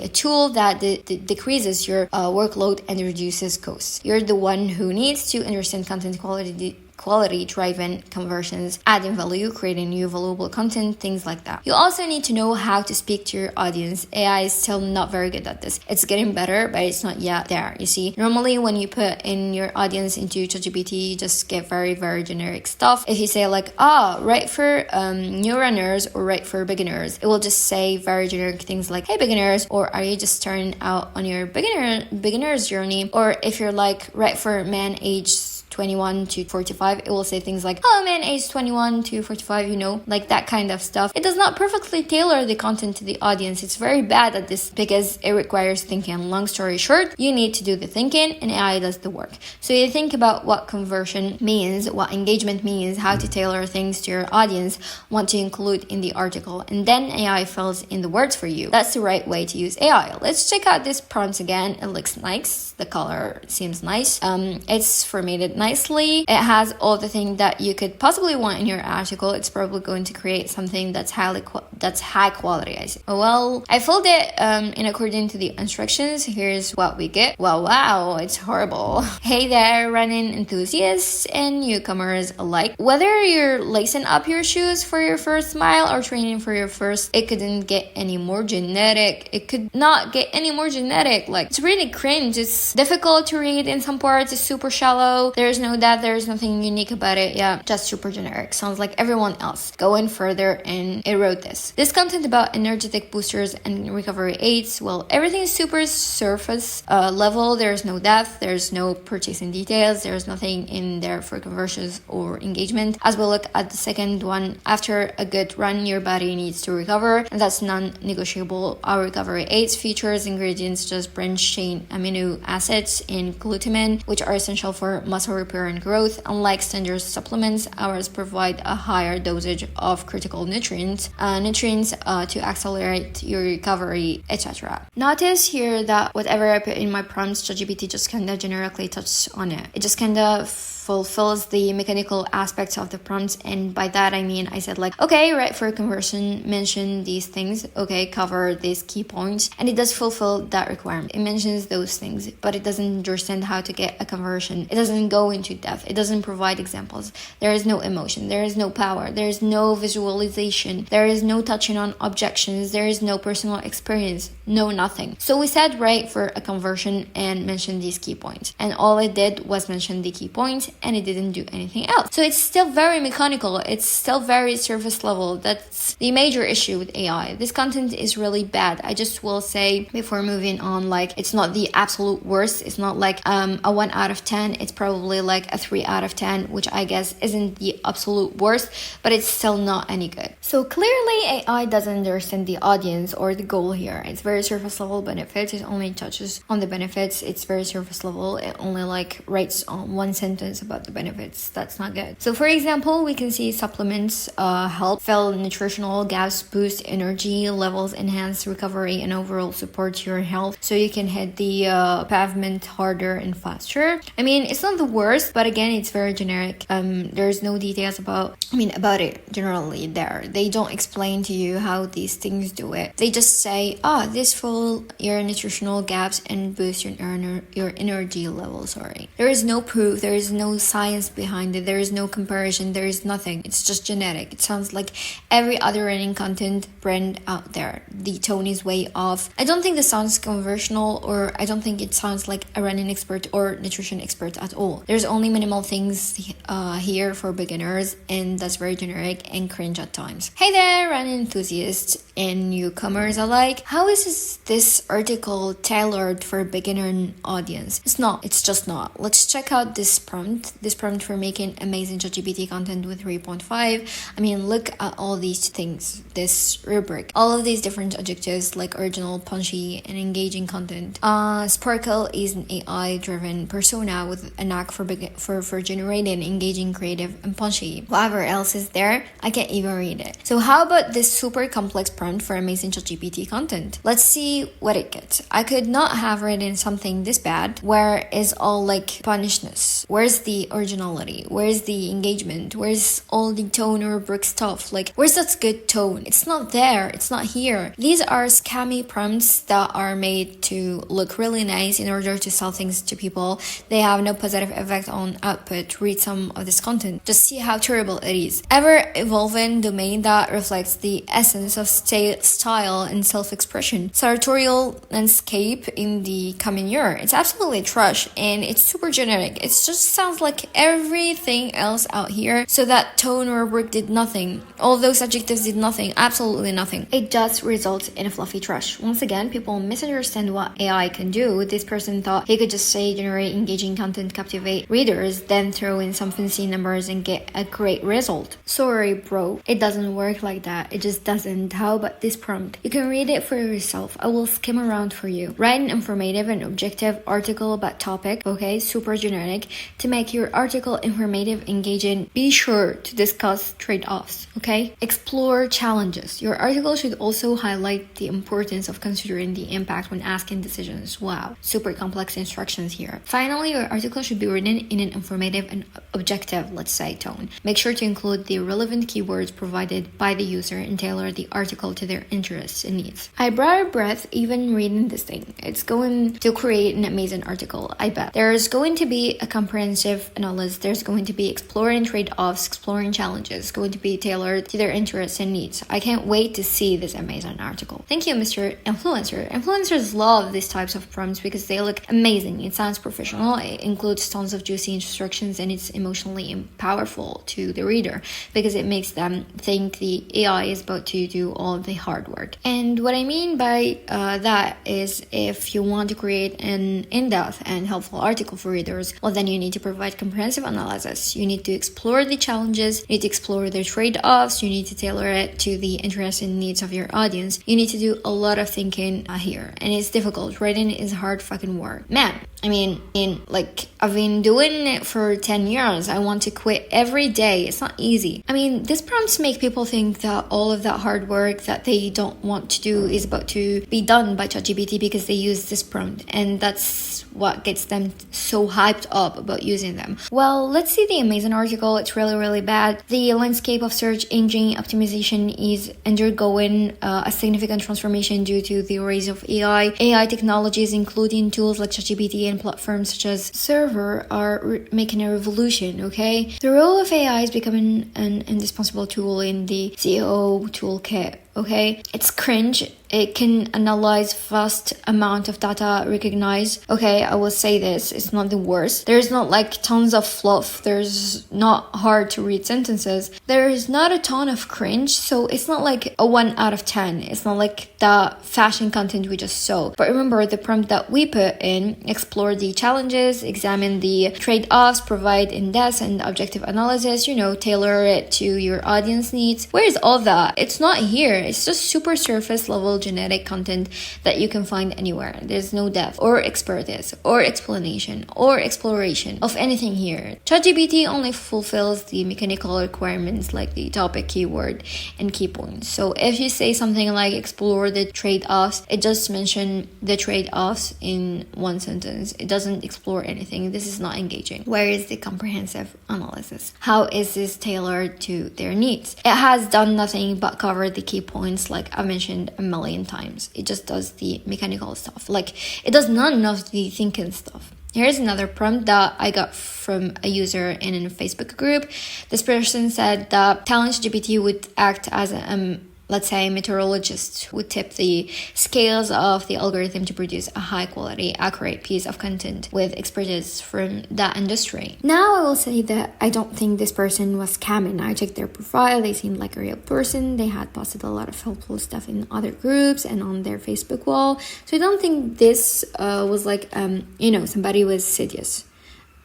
a tool that decreases your workload and reduces costs. You're the one who needs to understand content quality-driven conversions, adding value, creating new valuable content, things like that. You also need to know how to speak to your audience. AI is still not very good at this. It's getting better, but it's not yet there. You see, normally when you put in your audience into ChatGPT, you just get very, very generic stuff. If you say like, right for new runners or right for beginners, it will just say very generic things like, hey beginners, or are you just starting out on your beginner's journey? Or if you're like right for men aged 21 to 45, it will say things like, hello man age 21 to 45, like that kind of stuff. It does not perfectly tailor the content to the audience. It's very bad at this because it requires thinking. Long story short, you need to do the thinking and AI does the work. So you think about what conversion means, what engagement means, how to tailor things to your audience, what to include in the article, and then AI fills in the words for you. That's the right way to use AI. Let's check out this prompt again. It looks nice. The color seems nice. It's formatted nicely. It has all the things that you could possibly want in your article. It's probably going to create something that's high quality. I see. Well, I filled it in according to the instructions. Here's what we get. Wow, it's horrible. Hey there, running enthusiasts and newcomers alike. Whether you're lacing up your shoes for your first mile or training for your first, it couldn't get any more genetic. It could not get any more genetic. Like, it's really cringe. It's difficult to read in some parts. It's super shallow. There's no depth. There's nothing unique about it. Yeah, just super generic. Sounds like everyone else. Going further, and it wrote this content about energetic boosters and recovery aids. Well, everything is super surface level. There's no depth. There's no purchasing details. There's nothing in there for conversions or engagement. As we look at the second one, after a good run, your body needs to recover, and that's non-negotiable. Our recovery aids features ingredients just branch chain amino acids and glutamine, which are essential for muscle repair and growth. Unlike standard supplements, ours provide a higher dosage of critical nutrients to accelerate your recovery, etc. Notice here that whatever I put in my prompts, ChatGPT just kind of generically touches on it. It just kind of fulfills the mechanical aspects of the prompts, and by that I mean I said like, okay, right for conversion, mention these things, okay, cover these key points, and it does fulfill that requirement. It mentions those things, but it doesn't understand how to get a conversion. It doesn't go into depth. It doesn't provide examples. There is no emotion. There is no power. There is no visualization. There is no touching on objections. There is no personal experience. No nothing. So we said right for a conversion and mention these key points, and all it did was mention the key points, and it didn't do anything else. So it's still very mechanical. It's still very surface level. That's the major issue with AI. This content is really bad. I just will say before moving on, like, it's not the absolute worst. It's not like a 1 out of 10. It's probably like a 3 out of 10, which I guess isn't the absolute worst, but it's still not any good. So clearly AI doesn't understand the audience or the goal here. It's very surface level benefits. It only touches on the benefits. It's very surface level. It only like writes on one sentence about the benefits. That's not good. So for example, we can see supplements help fill nutritional gaps, boost energy levels, enhance recovery, and overall support your health so you can hit the pavement harder and faster. I mean, it's not the worst, but again, it's very generic. There's no details about it generally there. They don't explain to you how these things do it. They just say, this fill your nutritional gaps and boost your energy levels. There is no proof. There is no science behind it. There is no comparison. There is nothing. It's just genetic. It sounds like every other running content brand out there. The tone is way off. I don't think this sounds conversational, or I don't think it sounds like a running expert or nutrition expert at all. There's only minimal things here for beginners, and that's very generic and cringe at times. Hey there, running enthusiasts and newcomers alike. How is this article tailored for a beginner audience? It's not. It's just not. Let's check out this prompt for making amazing ChatGPT content with 3.5. I mean, look at all these things, this rubric, all of these different adjectives like original, punchy, and engaging content. Sparkle is an AI-driven persona with a knack for generating engaging, creative, and punchy. Whatever else is there, I can't even read it. So how about this super complex prompt prompt for amazing ChatGPT content. Let's see what it gets. I could not have written something this bad where it's all like punishedness. Where's the originality? Where's the engagement? Where's all the tone or brick stuff? Like, where's that good tone? It's not there. It's not here. These are scammy prompts that are made to look really nice in order to sell things to people. They have no positive effect on output. Read some of this content. Just see how terrible it is. Ever-evolving domain that reflects the essence of style and self-expression. Sartorial landscape in the coming year. It's absolutely trash and it's super generic. It just sounds like everything else out here. So that tone or brick did nothing. All those adjectives did nothing. Absolutely nothing. It just results in a fluffy trash. Once again, people misunderstand what AI can do. This person thought he could just say generate engaging content, captivate readers, then throw in some fancy numbers and get a great result. Sorry, bro. It doesn't work like that. It just doesn't. How about this prompt? You can read it for yourself. I will skim around for you. Write an informative and objective article about topic, okay, super generic. To make your article informative, engaging, be sure to discuss trade-offs, okay? Explore challenges. Your article should also highlight the importance of considering the impact when asking decisions. Wow, super complex instructions here. Finally, your article should be written in an informative and objective, let's say, tone. Make sure to include the relevant keywords provided by the user and tailor the article to their interests and needs. I brought a breath even reading this thing. It's going to create an amazing article, I bet. There's going to be a comprehensive analysis. There's going to be exploring trade-offs, exploring challenges. It's going to be tailored to their interests and needs. I can't wait to see this amazing article. Thank you, Mr. Influencer. Influencers love these types of prompts because they look amazing. It sounds professional. It includes tons of juicy instructions and it's emotionally powerful to the reader because it makes them think the AI is about to do all the hard work. And what I mean by that is if you want to create an in-depth and helpful article for readers, well, then you need to provide comprehensive analysis. You need to explore the challenges, you need to explore the trade-offs, you need to tailor it to the interests and needs of your audience. You need to do a lot of thinking here, and it's difficult. Writing is hard fucking work. Man, I mean, I've been doing it for 10 years. I want to quit every day. It's not easy. I mean, these prompts make people think that all of that hard work that they don't want to do is about to be done by ChatGPT because they use this prompt. And that's what gets them so hyped up about using them. Well, let's see the amazing article. It's really, really bad. The landscape of search engine optimization is undergoing a significant transformation due to the rise of AI. AI technologies, including tools like ChatGPT and platforms such as Server, are making a revolution, okay? The role of AI is becoming an indispensable tool in the SEO toolkit. Okay, it's cringe. It can analyze vast amount of data, recognize. Okay, I will say this, it's not the worst. There's not like tons of fluff. There's not hard to read sentences. There is not a ton of cringe. So it's not like a 1 out of 10. It's not like the fashion content we just saw. But remember the prompt that we put in, explore the challenges, examine the trade-offs, provide in-depth and objective analysis, tailor it to your audience needs. Where is all that? It's not here. It's just super surface level genetic content that you can find anywhere. There's no depth or expertise or explanation or exploration of anything here. ChatGPT only fulfills the mechanical requirements like the topic, keyword, and key points. So if you say something like explore the trade-offs, it just mentions the trade-offs in one sentence. It doesn't explore anything. This is not engaging. Where is the comprehensive analysis? How is this tailored to their needs? It has done nothing but cover the key points like I mentioned a million times. It just does the mechanical stuff. Like it does none of the thinking stuff. Here's another prompt that I got from a user in a Facebook group. This person said that ChatGPT would act as a let's say meteorologist would tip the scales of the algorithm to produce a high quality, accurate piece of content with expertise from that industry. Now I will say that I don't think this person was scamming. I checked their profile. They seemed like a real person. They had posted a lot of helpful stuff in other groups and on their Facebook wall. So I don't think this was like, somebody was serious.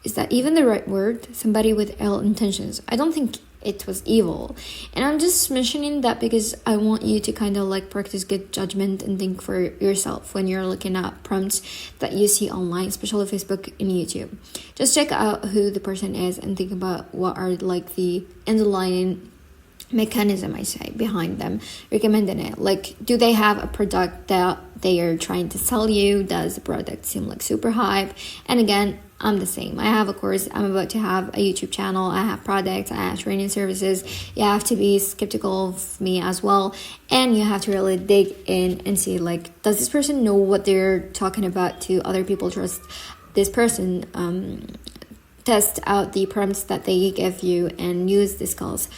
Is that even the right word? Somebody with ill intentions. I don't think it was evil. And I'm just mentioning that because I want you to kind of like practice good judgment and think for yourself when you're looking at prompts that you see online, especially Facebook and YouTube. Just check out who the person is and think about what are like the underlying mechanism, I say, behind them recommending it. Like, do they have a product that they are trying to sell you? Does the product seem like super hype? And again, I'm the same. I have a course. I'm about to have a YouTube channel. I have products. I have training services. You have to be skeptical of me as well. And you have to really dig in and see, like, does this person know what they're talking about? To other people trust this person? Test out the prompts that they give you and use the skills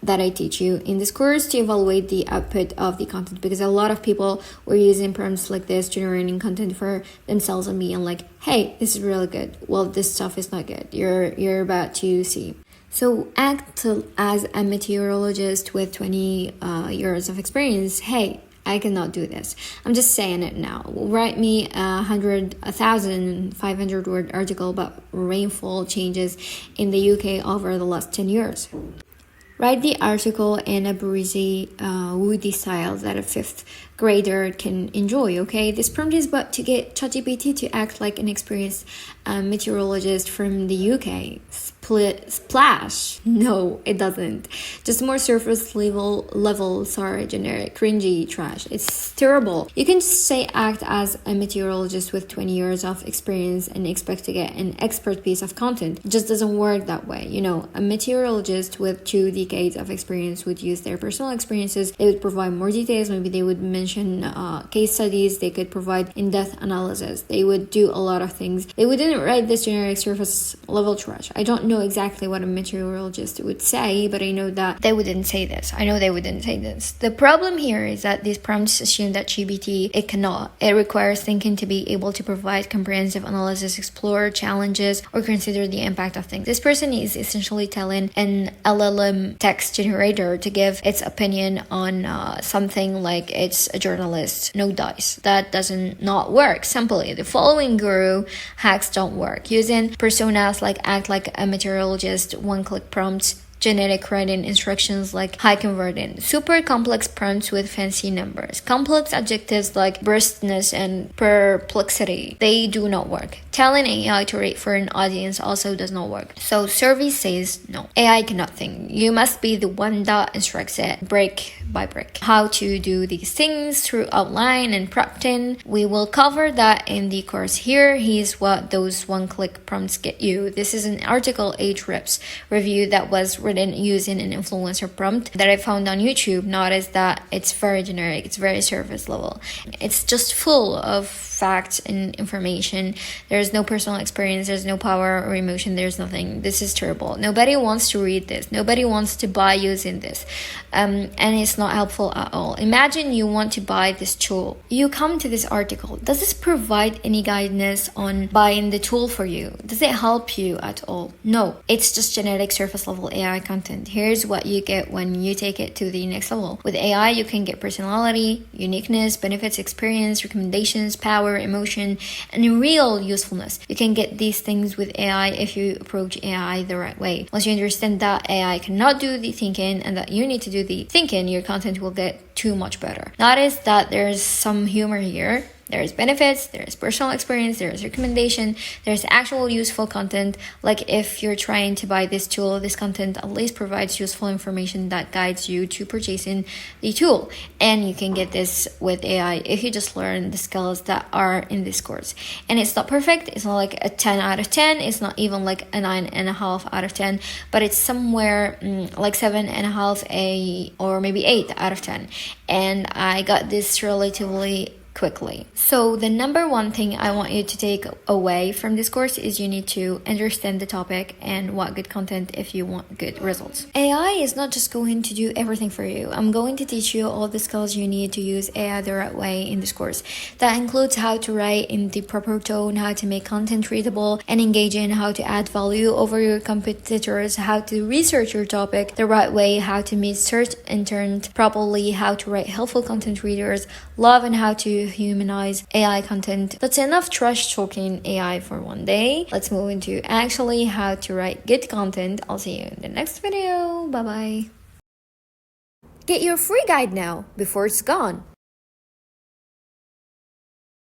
that I teach you in this course to evaluate the output of the content, because a lot of people were using prompts like this, generating content for themselves and being like, hey, this is really good. Well, this stuff is not good. You're about to see. So act as a meteorologist with 20 years of experience. Hey, I cannot do this. I'm just saying it now. Write me 1,500 word article about rainfall changes in the UK over the last 10 years. Write the article in a breezy, woody style that a fifth grader can enjoy, okay? This prompt is about to get ChatGPT to act like an experienced meteorologist from the UK. Splash! No, it doesn't. Just more surface level, sorry, generic, cringy trash. It's terrible. You can just say act as a meteorologist with 20 years of experience and expect to get an expert piece of content. It just doesn't work that way. You know, a meteorologist with 2 decades of experience would use their personal experiences. They would provide more details. Maybe they would mention case studies. They could provide in-depth analysis. They would do a lot of things. They wouldn't write this generic surface level trash. I don't know exactly what a meteorologist would say, but I know that they wouldn't say this. I know they wouldn't say this. The problem here is that these prompts assume that GPT, it cannot. It requires thinking to be able to provide comprehensive analysis, explore challenges, or consider the impact of things. This person is essentially telling an LLM text generator to give its opinion on something like it's a journalist. No dice. That doesn't not work. Simply, the following guru hacks don't work. Using personas like act like a meteorologist, one-click prompts, genetic writing instructions like high converting, super complex prompts with fancy numbers, complex adjectives like bristness and perplexity, they do not work. Telling AI to rate for an audience also does not work. So survey says no. AI cannot think. You must be the one that instructs it brick by brick. How to do these things through outline and prompting. We will cover that in the course here. Here's what those one-click prompts get you. This is an article Ahrefs review that was written using an influencer prompt that I found on YouTube. Notice that it's very generic. It's very surface level. It's just full of facts and information. There's no personal experience. There's no power or emotion. There's nothing. This is terrible. Nobody wants to read this. Nobody wants to buy using this. And it's not helpful at all. Imagine you want to buy this tool. You come to this article. Does this provide any guidance on buying the tool for you? Does it help you at all? No. It's just generic surface level AI content. Here's what you get when you take it to the next level. With AI, you can get personality, uniqueness, benefits, experience, recommendations, power, emotion, and real usefulness. You can get these things with AI if you approach AI the right way. Once you understand that AI cannot do the thinking and that you need to do the thinking, your content will get too much better. Notice that there's some humor here. There's benefits, there's personal experience, there's recommendation, there's actual useful content. Like if you're trying to buy this tool, this content at least provides useful information that guides you to purchasing the tool. And you can get this with AI if you just learn the skills that are in this course. And it's not perfect. It's not like a 10 out of 10. It's not even like a 9.5 out of 10, but it's somewhere like 7.5 or maybe 8 out of 10. And I got this relatively quickly. So the number one thing I want you to take away from this course is you need to understand the topic and what good content if you want good results. AI is not just going to do everything for you. I'm going to teach you all the skills you need to use AI the right way in this course. That includes how to write in the proper tone, how to make content readable and engaging, how to add value over your competitors, how to research your topic the right way, how to meet search intent properly, how to write helpful content readers love, and how to humanize AI content. That's enough trash talking AI for one day. Let's move into actually how to write good content. I'll see you in the next video. Bye bye. Get your free guide now before it's gone.